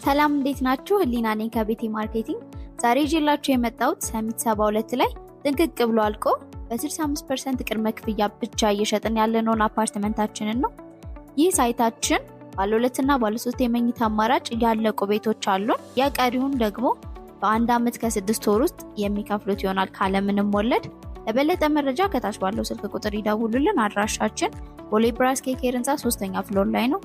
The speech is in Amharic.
ሰላም እንዴት ናችሁ? ህሊና ነኝ ከቤቴ ማርኬቲንግ። ዛሬ ይዤላችሁ የመጣሁት ሰሚት 72 ላይ ጥንቅቅ ብሎ አልቆ በ65% ቅድመ ክፍያ ብቻ እየሸጥን ያለነውን አፓርትመንታችንን ነው። ይህ ሳይታችን ባለ 2 እና ባለ 3 የመኝታ አማራጭ ያለቁ ቤቶች አሉን። የቀሪውን ደግሞ በአንድ አመት ከ6 ወር ውስጥ የሚከፍሉት ይሆናል ካለምንም ወለድ። ለበለጠ መረጃ ከታች ባለው ስልክ ቁጥር ይደውሉልን። አድራሻችን ቦሌ ብራስ ኬኬር ህንፃ 3ኛ ፍሎር ላይ ነው።